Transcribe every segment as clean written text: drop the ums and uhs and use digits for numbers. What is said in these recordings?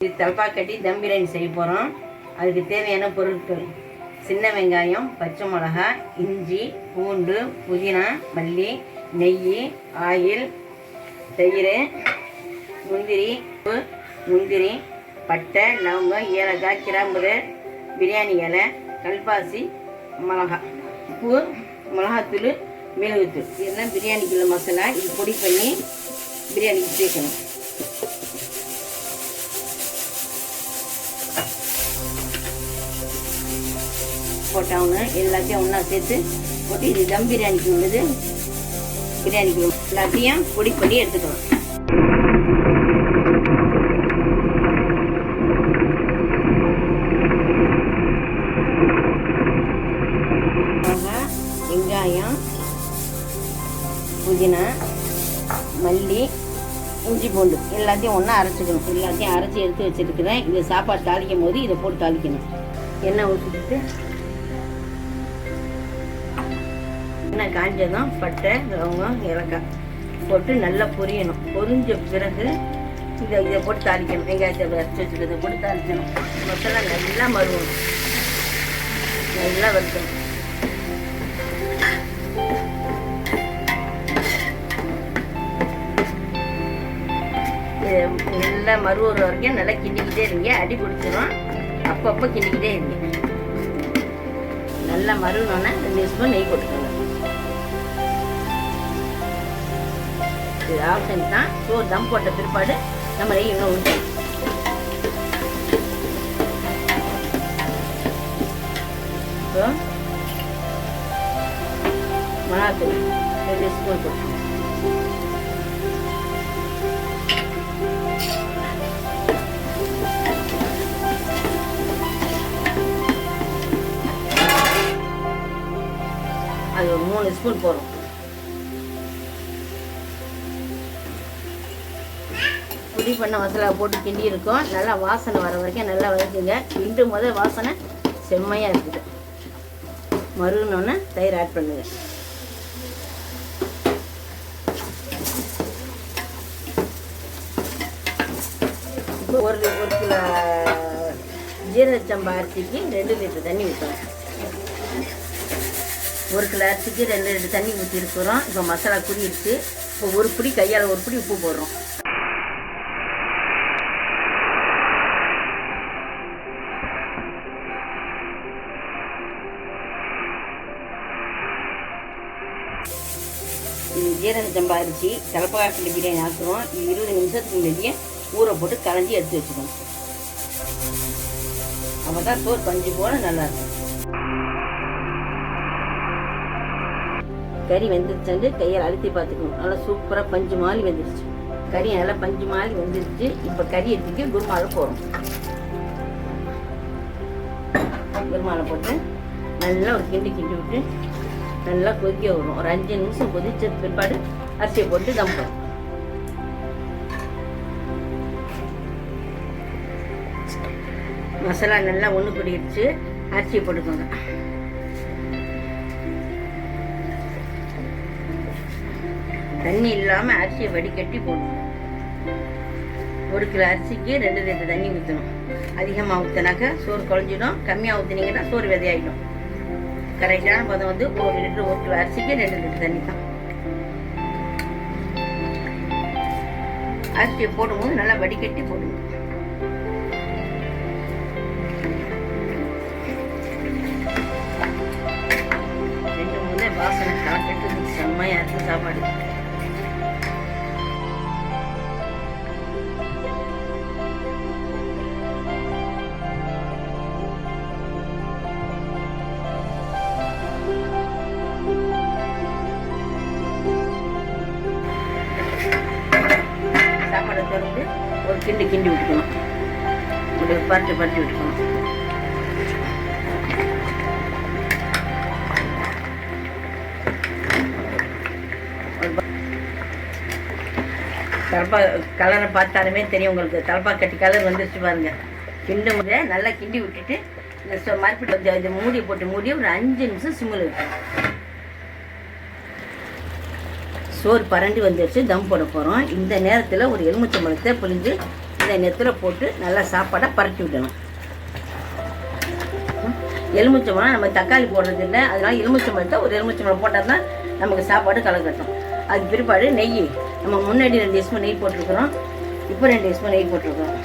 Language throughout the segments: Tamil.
இது தலப்பாக்கட்டி தம் பிரியாணி செய்ய போகிறோம். அதுக்கு தேவையான பொருட்கள்: சின்ன வெங்காயம், பச்சை மிளகாய், இஞ்சி, பூண்டு, புதினா, மல்லி, நெய், ஆயில், தயிர், முந்திரி, பட்டை, லவங்கம், ஏலக்காய், கிராம்பு, பிரியாணி இலை, கல்பாசி, மிளகாய், உப்பு, மிளகாத்தூள், மிளகுத்தூள். இதெல்லாம் பிரியாணிக்குள்ள மசாலா. இது பொடி பண்ணி பிரியாணிக்கு சேர்க்கணும். போட்டவங்க எல்லாத்தையும் ஒன்றா சேர்த்து போட்டு இது தம் பிரியாணிக்கு உள்ளது. பிரியாணிக்கு எல்லாத்தையும் பொடி பண்ணி எடுத்துக்கலாம். வெங்காயம், புதினா, மல்லி, இஞ்சி, பூண்டு எல்லாத்தையும் ஒன்றா அரைச்சிக்கணும். எல்லாத்தையும் அரைச்சி எடுத்து வச்சுருக்கிறேன். இந்த சாப்பாடு தாளிக்கும் போது இதை போட்டு தாளிக்கணும். எண்ணெய் ஊற்றிட்டு எண்ணெய் காஞ்சதும் பட்டை, லவங்கம், ஏலக்காய் போட்டு நல்லா பொரியணும். பொரிஞ்ச பிறகு இதை போட்டு தாளிக்கணும். வெங்காயத்தை அரைச்சி வச்சுக்கிறத போட்டு தாளிக்கணும். மசாலா நல்லா மறுவணும், நல்லா வறுக்கணும். நல்லா மறுவற வரைக்கும் நல்லா கிண்டிக்கிட்டே இருங்க. அடி பிடிச்சிடும். அப்பப்போ கிண்டிக்கிட்டே இருங்க. நல்லா மறுவணுன்னா 2 ஸ்பூன் நெய் போட்டுக்கோங்க. இது ஆப்ஷன் தான். சோறு தம் போட்ட பிற்பாடு நம்ம நெய் இன்னும் ஊற்றி இப்போ மிளகாத்தூள் 2 ஸ்பூன் போட்டுக்கோங்க. அது ஒரு 3 ஸ்பூன் போடும். பொடி பண்ண மசாலா போட்டு கிண்டி இருக்கும். நல்லா வாசனை வர வரைக்கும் நல்லா வதக்குங்க. கிண்டும் போது வாசனை செம்மையாக இருக்குது. மறுனோன்னு தயிர் ஆட் பண்ணுங்க. இப்போ ஒரு கிலோ ஜீரக சம்பா அரிசிக்கு 2 லிட்டர் தண்ணி ஊற்றணும். 1 கிலோ அரிசிக்கு 2 லிட்டர் தண்ணி ஊற்றிருக்கிறோம். இப்போ மசாலா குடியிருக்கு. இப்போ ஒரு பிடி கையால் ஒரு பிடி உப்பு போடுறோம். இது ஜீரக சம்பா அரிசி தலப்பாக்கட்டி பிரியாணி ஆக்குறோம். இது 20 நிமிஷத்துக்கு முன்னாடியே ஊற போட்டு கலஞ்சி எடுத்து வச்சுக்கணும். அப்போ தான் சோறு பஞ்சு போல நல்லாயிருக்கும். கறி வெந்துருச்சு. கையால் அழுத்தி பார்த்துக்கணும். நல்லா சூப்பராக பஞ்சு மாதிரி வெந்துருச்சு. கறி நல்லா பஞ்சு மாதிரி வெந்துருச்சு. இப்போ கறி எடுத்துக்கு குருமாவில் போகிறோம். குருமாவில் போட்டு நல்லா ஒரு கிண்டி விட்டு நல்லா கொதிக்க வரும். ஒரு 5 நிமிஷம் கொதிச்ச பிற்பாடு அரிசியை போட்டு தம் போடும். மசாலா நல்லா ஒன்று கூடிடுச்சு. அரிசியை போட்டுக்கோங்க. தண்ணி இல்லாமல் அரிசியை வடிகட்டி போடணும். 1 கிலோ அரிசிக்கு 2 லிட்டர் தண்ணி ஊற்றணும். அதிகமாக ஊற்றினாக்கா சோறு குழஞ்சிடும். கம்மியாக ஊற்றினீங்கன்னா சோறு விதையாயிடும். கரெக்டான பதம் வந்து 1 லிட்டர் 1 கிலோ அரிசிக்கு 2 லிட்டர் தண்ணி தான். அரிசியை போடும்போது நல்லா வடிகட்டி போடுங்க. வாசனை கலக்கட்டு செம்மையா இருக்கு சாப்பாடு. சாப்பாடை திறந்து ஒரு கிண்டி விட்டுக்கணும். ஒரு பரட்டி விட்டுக்கணும். கலரை பார்த்தாலுமே தெரியும் உங்களுக்கு. தலப்பாக்கட்டி கலர் வந்துருச்சு பாருங்க. கிண்டும் போது நல்லா கிண்டி விட்டுட்டு இந்த மறுபடியும் இந்த மூடி போட்டு மூடி ஒரு 5 நிமிஷம் சிம்மில் வைக்கணும். சோறு பரண்டி வந்துடுச்சு, தம் போட போகிறோம். இந்த நேரத்தில் ஒரு எலுமிச்சம்பழத்தை புழிஞ்சு இந்த நெத்தில் போட்டு நல்லா சாப்பாடை பரட்டி விடணும். எலுமிச்சம்பழம் நம்ம தக்காளி போடுறது இல்லை, அதனால எலுமிச்சம்பழத்தை ஒரு எலுமிச்சம்பழம் போட்டால் தான் நமக்கு சாப்பாடு கலக்கட்டும். அதுக்கு பிற்பாடு நெய், நம்ம முன்னாடி 2 ஸ்பூன் நெய் போட்டிருக்கிறோம், இப்போ 2 ஸ்பூன் நெய் போட்டிருக்கிறோம்.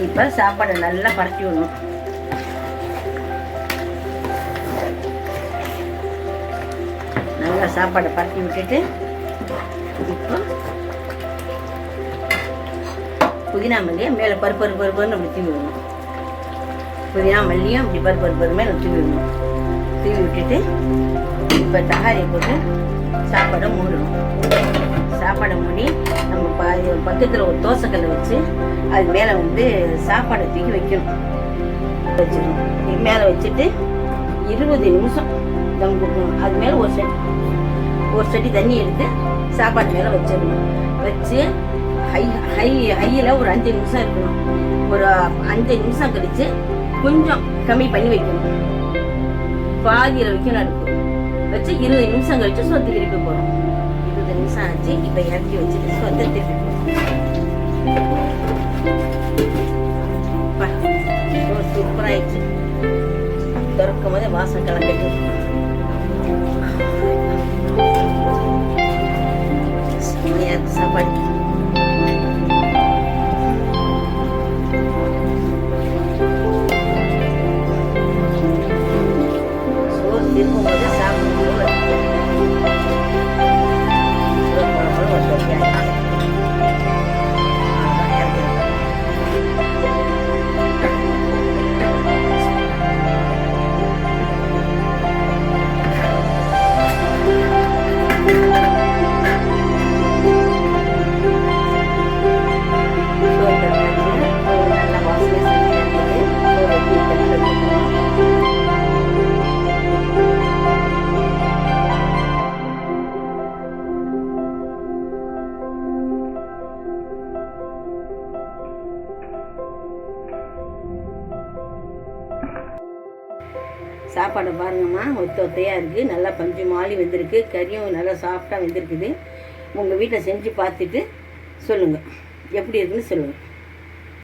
இப்போ சாப்பாடை நல்லா பரட்டி விடணும். நல்லா சாப்பாடை பரட்டி விட்டுட்டு இப்போ புதினா மல்லியை மேலே பருப்புன்னு அப்படி தூவி விடணும். புதினா மல்லியும் அப்படி பருப்பு மேலே தூவி விடணும். தூவி விட்டுட்டு இப்போ தக்காளியை போட்டு சாப்பாடை மூடணும். சாப்பாடை மூடி நம்ம பக்கத்தில் ஒரு தோசைக்கல்லை வச்சு அது மேலே வந்து சாப்பாடை தூக்கி வைக்கணும். வச்சிடணும். இது மேலே வச்சுட்டு 20 நிமிஷம் தம் கொடுக்கணும். அது மேலே ஒரு சட்டி தண்ணி எடுத்து சாப்பாடு மேலே வச்சிடணும். வச்சு ஹையில் ஒரு 5 நிமிஷம் இருக்கணும். ஒரு 5 நிமிஷம் கழித்து கொஞ்சம் கம்மி பண்ணி வைக்கணும். பாதியில் வைக்கணும் அடுப்பு வச்சு 20 நிமிஷம் கழிச்சு சொத்து திருப்பி போகிறோம். 20 நிமிஷம் ஆச்சு. இப்போ இறக்கி வச்சுட்டு சொத்தை திருப்பி சூப்பராகிடுச்சு. திறக்கும் போதே வாசம் கிளம்பிட்டு சாப்பாடு. சோறு திருப்பும்போது சாப்பிடும்போது சாப்பாடு பாருங்கம்மா, ஒத்தையாக இருக்குது. நல்லா பஞ்சு மாலி வெந்திருக்கு. கறியும் நல்லா சாஃப்டாக வெந்திருக்குது. உங்கள் வீட்டில் செஞ்சு பார்த்துட்டு சொல்லுங்கள் எப்படி இருக்குன்னு சொல்லுங்கள்.